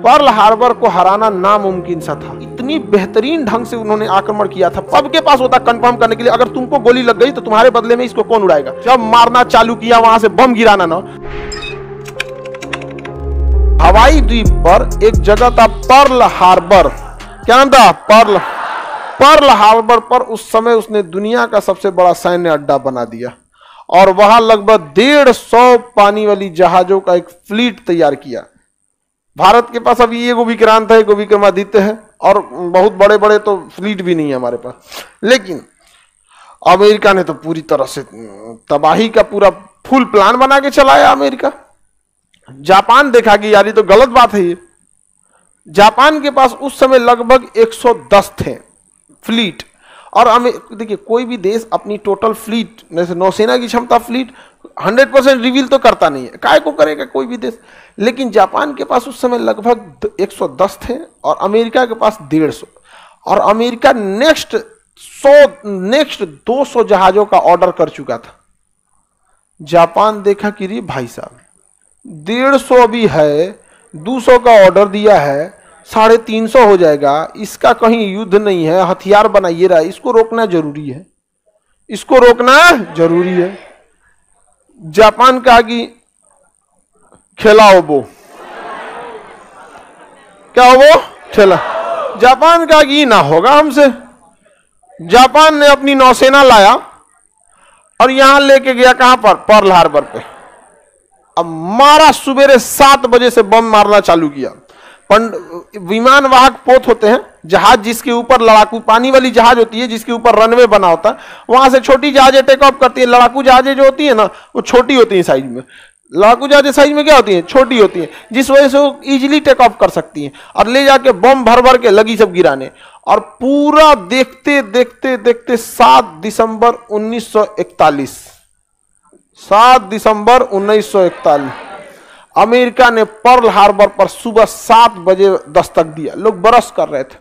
Pearl Harbor को हराना नामुमकिन सा था। इतनी बेहतरीन ढंग से उन्होंने आक्रमण किया था। सबके पास होता कंफर्म करने के लिए, अगर तुमको गोली लग गई तो तुम्हारे बदले में इसको कौन उड़ाएगा। जब मारना चालू किया, वहां से बम गिराना ना। हवाई द्वीप पर एक जगह था पर्ल हार्बर। क्या नाम था? पर्ल हार्बर पर उस समय उसने दुनिया का सबसे बड़ा सैन्य अड्डा बना दिया और वहां लगभग 150 पानी वाली जहाजों का एक फ्लीट तैयार किया। भारत के पास अभी एगो विक्रांत है, एगो विक्रमादित्य है और बहुत बड़े बड़े तो फ्लीट भी नहीं है हमारे पास। लेकिन अमेरिका ने तो पूरी तरह से तबाही का पूरा फुल प्लान बना के चलाया। अमेरिका, जापान देखा कि यार ये तो गलत बात है। ये जापान के पास उस समय लगभग 110 थे फ्लीट। और देखिए, कोई भी देश अपनी टोटल फ्लीट, जैसे नौसेना की क्षमता फ्लीट 100% रिवील तो करता नहीं है, काय को करेगा कोई भी देश। लेकिन जापान के पास उस समय लगभग 110 थे और अमेरिका के पास 150। और अमेरिका नेक्स्ट 200 जहाजों का ऑर्डर कर चुका था। जापान देखा कि रे भाई साहब, 150 अभी है, 200 का ऑर्डर दिया है, 350 हो जाएगा, इसका कहीं युद्ध नहीं है, हथियार बनाइए रहा, इसको रोकना जरूरी है, इसको रोकना जरूरी है। जापान कहा कि खिलाओ वो, क्या वो खेला। जापान कहा कि ना होगा हमसे। जापान ने अपनी नौसेना लाया और यहां लेके गया कहां पर? पर्ल हार्बर पे। अब मारा, सुबेरे 7 बजे से बम मारना चालू किया। विमान वाहक पोत होते हैं, जहाज जिसके ऊपर लड़ाकू, पानी वाली जहाज होती है जिसके ऊपर रनवे बना होता है, वहां से छोटी जहाजें टेक ऑफ करती है। लड़ाकू जहाजें जो होती है ना, वो छोटी होती है साइज में। लड़ाकू जहाजें साइज में क्या होती है? छोटी होती है, जिस वजह से वो इजीली टेक ऑफ कर सकती हैं और ले जाके बम भर भर के लगी सब गिराने। और पूरा देखते देखते देखते 7 दिसंबर 1941, 7 दिसंबर 1941 अमेरिका ने पर्ल हार्बर पर सुबह 7 बजे दस्तक दिया। लोग बरस कर रहे थे।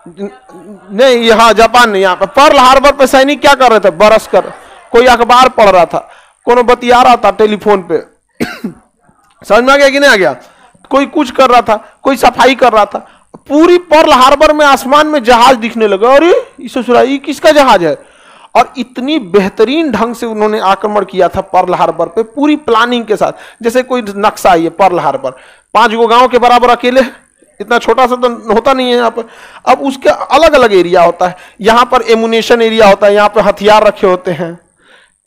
नहीं, यहां जापान नहीं, यहां पर पर्ल हार्बर पर सैनिक क्या कर रहे थे? बरस कर। कोई अखबार पढ़ रहा था, कोनो बतिया रहा था टेलीफोन पे। समझ में आ गया कि नहीं आ गया? कोई कुछ कर रहा था, कोई सफाई कर रहा था। पूरी पर्ल हार्बर में आसमान में जहाज दिखने लगा। अरे ये किसका जहाज है? और इतनी बेहतरीन ढंग से उन्होंने आक्रमण किया था पर्ल हार्बर पे, पूरी प्लानिंग के साथ। जैसे कोई नक्शा है ये पर्ल हार्बर, 5 गो गांव के बराबर अकेले, इतना छोटा सा तो होता नहीं है यहाँ पर। अब उसके अलग अलग एरिया होता है। यहाँ पर एमुनेशन एरिया होता है, यहाँ पे हथियार रखे होते हैं।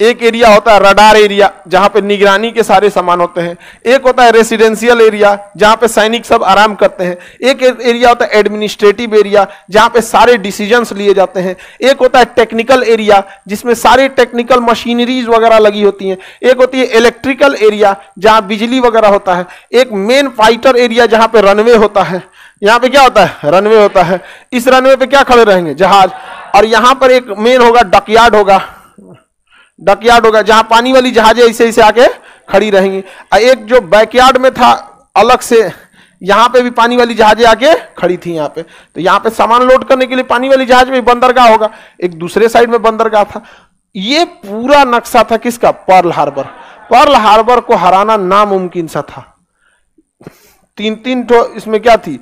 एक एरिया होता है रडार एरिया, जहां पे निगरानी के सारे सामान होते हैं। एक होता है रेसिडेंशियल एरिया, जहां पे सैनिक सब आराम करते हैं। एक एरिया होता है एडमिनिस्ट्रेटिव एरिया, जहां पे सारे डिसीजंस लिए जाते हैं। एक होता है टेक्निकल एरिया, जिसमें सारे टेक्निकल मशीनरीज वगैरह लगी होती हैं। एक होती है इलेक्ट्रिकल एरिया, जहां बिजली वगैरह होता है। एक मेन फाइटर एरिया, जहां पे रनवे होता है। यहाँ पे क्या होता है? रनवे होता है। इस रनवे पे क्या खड़े रहेंगे? जहाज। और यहां पर एक मेन होगा डकयार्ड होगा, डकयार्ड होगा, जहां पानी वाली जहाजें ऐसे ऐसे आके खड़ी रहेंगी। एक जो बैकयार्ड में था अलग से, यहां पे भी पानी वाली जहाजें आके खड़ी थी यहाँ पे। तो यहाँ पे सामान लोड करने के लिए पानी वाली जहाज में बंदरगाह होगा, एक दूसरे साइड में बंदरगाह था। ये पूरा नक्शा था किसका? Pearl Harbor. पर्ल हार्बर को हराना नामुमकिन सा था। 3 ठो इसमें क्या थी?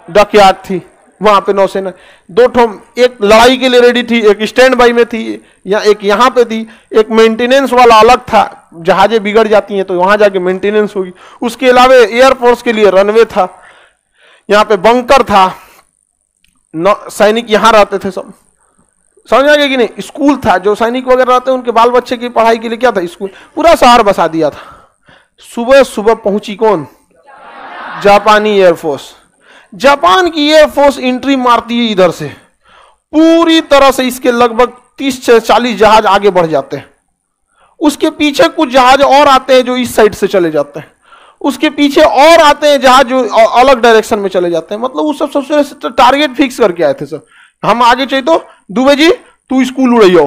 डकयार्ड थी, वहां पे नौसेना 2 ठो, एक लड़ाई के लिए रेडी थी, एक स्टैंड बाई में थी, या एक यहाँ पे थी। एक मेंटेनेंस वाला अलग था, जहाजें बिगड़ जाती हैं तो वहां जाके मेंटेनेंस होगी। उसके अलावा एयरफोर्स के लिए रनवे था, यहाँ पे बंकर था, सैनिक यहाँ रहते थे सब। समझ आ गया कि नहीं? स्कूल था, जो सैनिक वगैरह रहते हैं उनके बाल बच्चे की पढ़ाई के लिए क्या था? स्कूल। पूरा शहर बसा दिया था। सुबह सुबह पहुंची कौन? जापानी एयरफोर्स। जापान की एयरफोर्स एंट्री मारती है इधर से, पूरी तरह से इसके लगभग 30 से 40 जहाज आगे बढ़ जाते हैं। उसके पीछे कुछ जहाज और आते हैं जो इस साइड से चले जाते हैं। उसके पीछे और आते हैं जहाज जो अलग डायरेक्शन में चले जाते हैं। मतलब वो सब सबसे टारगेट फिक्स करके आए थे सब। हम आगे चाहिए तो दुबे जी तू स्कूल उड़ाइयो,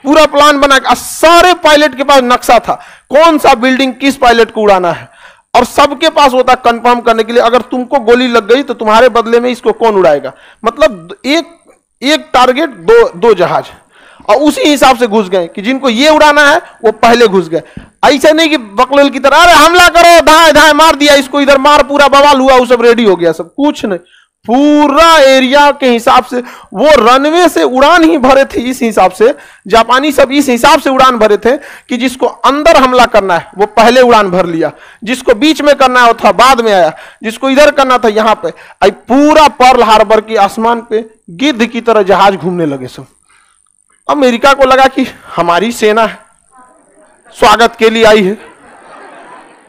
पूरा प्लान बना के। सारे पायलट के पास नक्शा था, कौन सा बिल्डिंग किस पायलट को उड़ाना है। और सबके पास होता कंफर्म करने के लिए, अगर तुमको गोली लग गई तो तुम्हारे बदले में इसको कौन उड़ाएगा। मतलब एक टारगेट, दो जहाज। और उसी हिसाब से घुस गए कि जिनको ये उड़ाना है वो पहले घुस गए। ऐसे नहीं कि बकलोल की तरह अरे हमला करो, धाए धाए मार दिया इसको, इधर मार, पूरा बवाल हुआ, वो सब रेडी हो गया, सब कुछ नहीं। पूरा एरिया के हिसाब से वो रनवे से उड़ान ही भरे थे। इस हिसाब से जापानी सब इस हिसाब से उड़ान भरे थे कि जिसको अंदर हमला करना है वो पहले उड़ान भर लिया, जिसको बीच में करना है वो था बाद में आया, जिसको इधर करना था यहां पे। पूरा पर्ल हार्बर के आसमान पे गिद्ध की तरह जहाज घूमने लगे सब। अमेरिका को लगा कि हमारी सेना है, स्वागत के लिए आई है,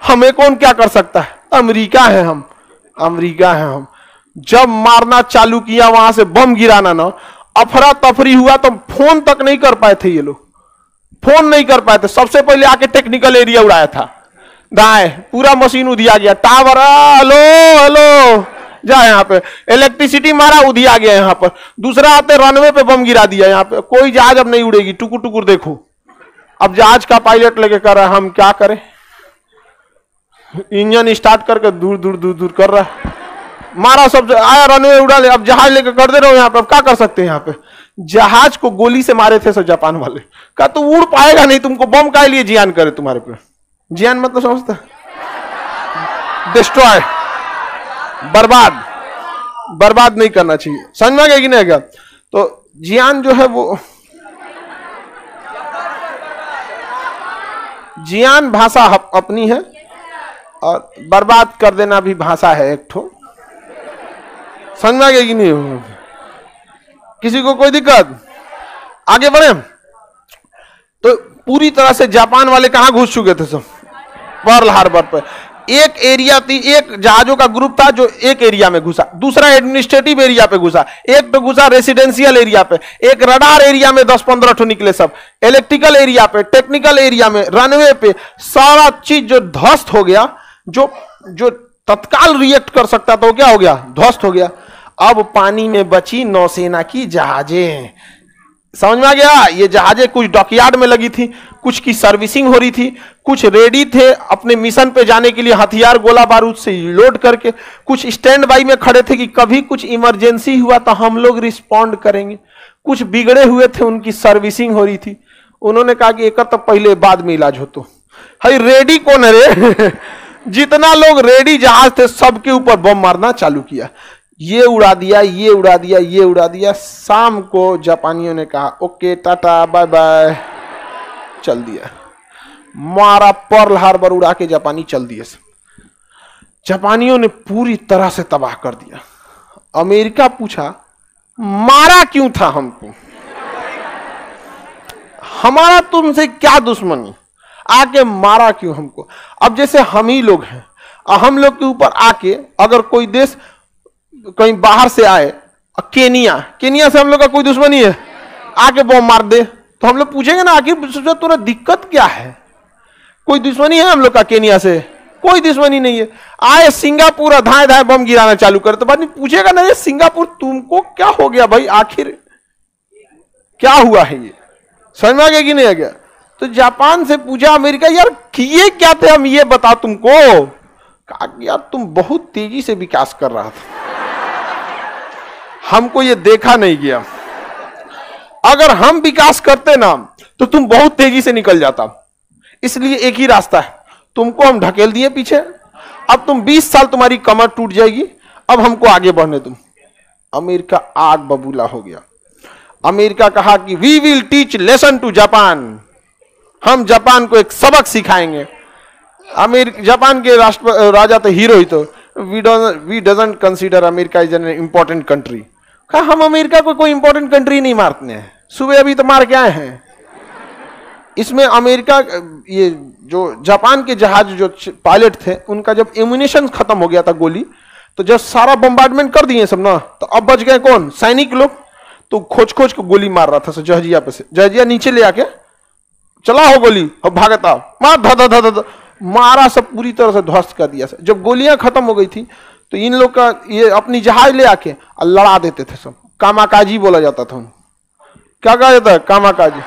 हमें कौन क्या कर सकता है, अमेरिका है हम, अमेरिका है हम। जब मारना चालू किया, वहां से बम गिराना ना, अफरा तफरी हुआ तो फोन तक नहीं कर पाए थे ये लोग, फोन नहीं कर पाए थे। सबसे पहले आके टेक्निकल एरिया उड़ाया था, दाएं पूरा मशीन उधिया गया, टावर हेलो हेलो जा, यहाँ पे इलेक्ट्रिसिटी मारा उधिया गया, यहाँ पर दूसरा आते रनवे पे बम गिरा दिया, यहाँ पे कोई जहाज अब नहीं उड़ेगी, टुकुर टुकुर देखो। अब जहाज का पायलट लेके कर रहा है, हम क्या करें, इंजन स्टार्ट करके दूर दूर दूर दूर कर रहा है, मारा सब आया रनवे उड़ा ले, अब जहाज लेकर कर दे रहे हो यहाँ पे, अब क्या कर सकते हैं। यहाँ पे जहाज को गोली से मारे थे सब जापान वाले, कहा तू उड़ पाएगा नहीं, तुमको बम का लिए जियान करे तुम्हारे पे। जियान मतलब समझता, डिस्ट्रॉय, बर्बाद, बर्बाद नहीं करना चाहिए, समझ में गया कि नहीं गया। तो जियान जो है वो जियान भाषा अपनी है और बर्बाद कर देना भी भाषा है एक ठो, समझ में आ गया कि नहीं हो, किसी को कोई दिक्कत। आगे बढ़े तो पूरी तरह से जापान वाले कहां घुस चुके थे सब, पर्ल हार्बर पर। एक एरिया थी, एक जहाजों का ग्रुप था जो एक एरिया में घुसा, दूसरा एडमिनिस्ट्रेटिव एरिया पे घुसा, एक तो घुसा रेसिडेंशियल एरिया पे, एक रडार एरिया में 10-15 ठो निकले सब, इलेक्ट्रिकल एरिया पे, टेक्निकल एरिया में, रनवे पे, सारा चीज जो ध्वस्त हो गया, जो तत्काल रिएक्ट कर सकता था वो क्या हो गया, ध्वस्त हो गया। अब पानी में बची नौसेना की जहाजें, समझ में आ गया। ये जहाजें कुछ डॉकयार्ड में लगी थी, कुछ की सर्विसिंग हो रही थी, कुछ रेडी थे अपने मिशन पे जाने के लिए हथियार गोला बारूद से लोड करके, कुछ स्टैंड बाई में खड़े थे कि कभी कुछ इमरजेंसी हुआ तो हम लोग रिस्पॉन्ड करेंगे, कुछ बिगड़े हुए थे उनकी सर्विसिंग हो रही थी। उन्होंने कहा कि एक तो पहले बाद में इलाज हो, तो भाई रेडी कौन है रे जितना लोग रेडी जहाज थे सबके ऊपर बम मारना चालू किया, ये उड़ा दिया, ये उड़ा दिया, ये उड़ा दिया। शाम को जापानियों ने कहा ओके टाटा बाय बाय, चल दिया, मारा पर्ल हार्बर उड़ा के जापानी चल दिए। जापानियों ने पूरी तरह से तबाह कर दिया। अमेरिका पूछा मारा क्यों था हमको, हमारा तुमसे क्या दुश्मनी, आके मारा क्यों हमको। अब जैसे हम ही लोग हैं, हम लोग के ऊपर आके अगर कोई देश कहीं बाहर से आए, केनिया से हम लोग का कोई दुश्मनी है, आके बम मार दे, तो हम लोग पूछेंगे ना आखिर तुरा दिक्कत क्या है, कोई दुश्मनी है हम लोग का केनिया से, कोई दुश्मनी नहीं है। आए सिंगापुर धाए धाए बम गिराना चालू करे तो बाद में पूछेगा ना ये सिंगापुर तुमको क्या हो गया भाई, आखिर क्या हुआ है, ये समझ में आ गया कि नहीं आ गया। तो जापान से पूछा अमेरिका यार किए क्या थे हम, ये बता तुमको। कहा यार तुम बहुत तेजी से विकास कर रहा था, हमको ये देखा नहीं गया, अगर हम विकास करते ना तो तुम बहुत तेजी से निकल जाता, इसलिए एक ही रास्ता है, तुमको हम ढकेल दिए पीछे, अब तुम 20 साल तुम्हारी कमर टूट जाएगी, अब हमको आगे बढ़ने तुम। अमेरिका आग बबूला हो गया। अमेरिका कहा कि we will teach lesson to Japan, हम जापान को एक सबक सिखाएंगे। जापान के राजा तो हीरो ही, तो we doesn't consider America is an important country. कहा हम अमेरिका को कोई इंपॉर्टेंट कंट्री नहीं मारते हैं, सुबह अभी तो मार के आए हैं। इसमें अमेरिका, ये जो जापान के जहाज जो पायलट थे उनका जब एम्यूनिशन खत्म हो गया था गोली, तो जब सारा बम्बार्डमेंट कर दिए सब ना, तो अब बच गए कौन, सैनिक लोग। तो खोज खोज को गोली मार रहा था जहाजिया पे से, जहाजिया नीचे ले आके चला हो गोली, अब भागता मार धा धा धा मारा, सब पूरी तरह से ध्वस्त कर दिया। जब गोलियां खत्म हो गई थी तो इन लोग का ये अपनी जहाज ले आके लड़ा देते थे सब, कामाकाजी बोला जाता था। क्या कहा जाता है, कामाकाजी।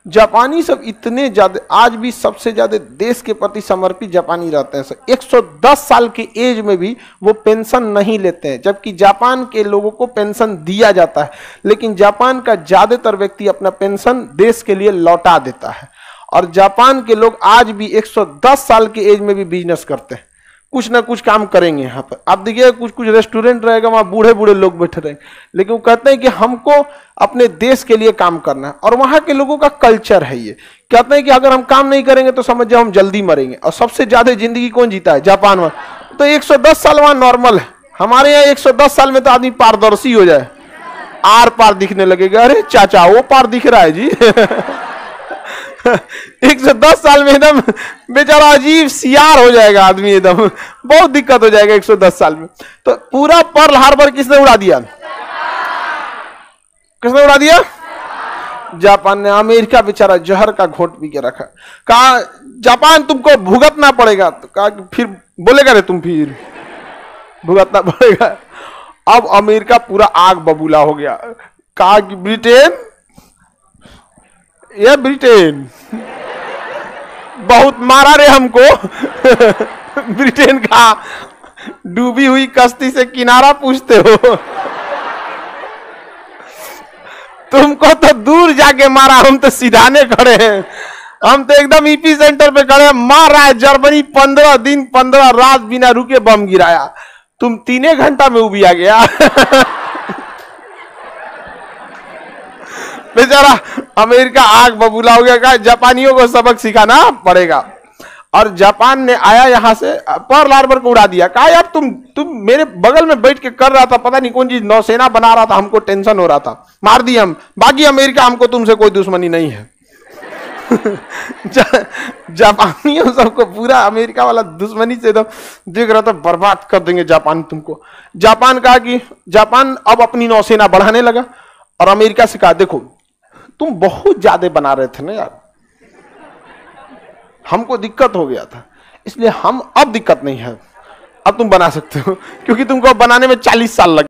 जापानी सब इतने ज्यादा, आज भी सबसे ज्यादा देश के प्रति समर्पित जापानी रहते हैं सर। 110 साल की एज में भी वो पेंशन नहीं लेते हैं, जबकि जापान के लोगों को पेंशन दिया जाता है, लेकिन जापान का ज्यादातर व्यक्ति अपना पेंशन देश के लिए लौटा देता है। और जापान के लोग आज भी 110 साल की एज में भी बिजनेस करते हैं, कुछ ना कुछ काम करेंगे। यहाँ पर आप देखिए कुछ कुछ रेस्टोरेंट रहेगा, वहाँ बूढ़े बूढ़े लोग बैठे रहेंगे, लेकिन वो कहते हैं कि हमको अपने देश के लिए काम करना है। और वहाँ के लोगों का कल्चर है ये, कहते हैं कि अगर हम काम नहीं करेंगे तो समझ जाओ हम जल्दी मरेंगे। और सबसे ज्यादा जिंदगी कौन जीता है? जापान में। तो 110 साल वहाँ नॉर्मल है। हमारे यहाँ 110 साल में तो आदमी पारदर्शी हो जाए, आर पार दिखने लगेगा। अरे चाचा वो पार दिख रहा है जी 110 साल में एकदम बेचारा अजीब सियार हो जाएगा आदमी, एकदम बहुत दिक्कत हो जाएगा 110 साल में। तो पूरा पर्ल हार्बर किसने उड़ा दिया? किसने उड़ा दिया? जापान ने। अमेरिका बेचारा जहर का घोट पी के रखा। कहा जापान तुमको भुगतना पड़ेगा, तो कहा फिर बोलेगा रे तुम फिर भुगतना पड़ेगा। अब अमेरिका पूरा आग बबूला हो गया। कहा कि ब्रिटेन, ये ब्रिटेन बहुत मारा रे हमको ब्रिटेन का डूबी हुई कश्ती से किनारा पूछते हो तुमको तो दूर जाके मारा, हम तो सीधाने खड़े हैं, हम तो एकदम ईपी सेंटर पे खड़े हैं। मार रहा है जर्मनी, 15 दिन 15 रात बिना रुके बम गिराया, तुम 3 घंटा में उबिया आ गया बेचारा अमेरिका आग बबूला हो गया। कहा जापानियों को सबक सिखाना पड़ेगा। और जापान ने आया यहां से पर्ल हार्बर को उड़ा दिया। कहा यार तुम मेरे बगल में बैठ के कर रहा था, पता नहीं कौन चीज नौसेना बना रहा था, हमको टेंशन हो रहा था, मार दिया हम। बाकी अमेरिका हमको तुमसे कोई दुश्मनी नहीं है जापानियों सबको पूरा अमेरिका वाला दुश्मनी से एकदम देख रहा था, बर्बाद कर देंगे जापान तुमको। जापान कहा कि जापान अब अपनी नौसेना बढ़ाने लगा और अमेरिका से कहा देखो तुम बहुत ज्यादा बना रहे थे ना यार, हमको दिक्कत हो गया था, इसलिए हम अब दिक्कत नहीं है, अब तुम बना सकते हो, क्योंकि तुमको बनाने में 40 साल लगे।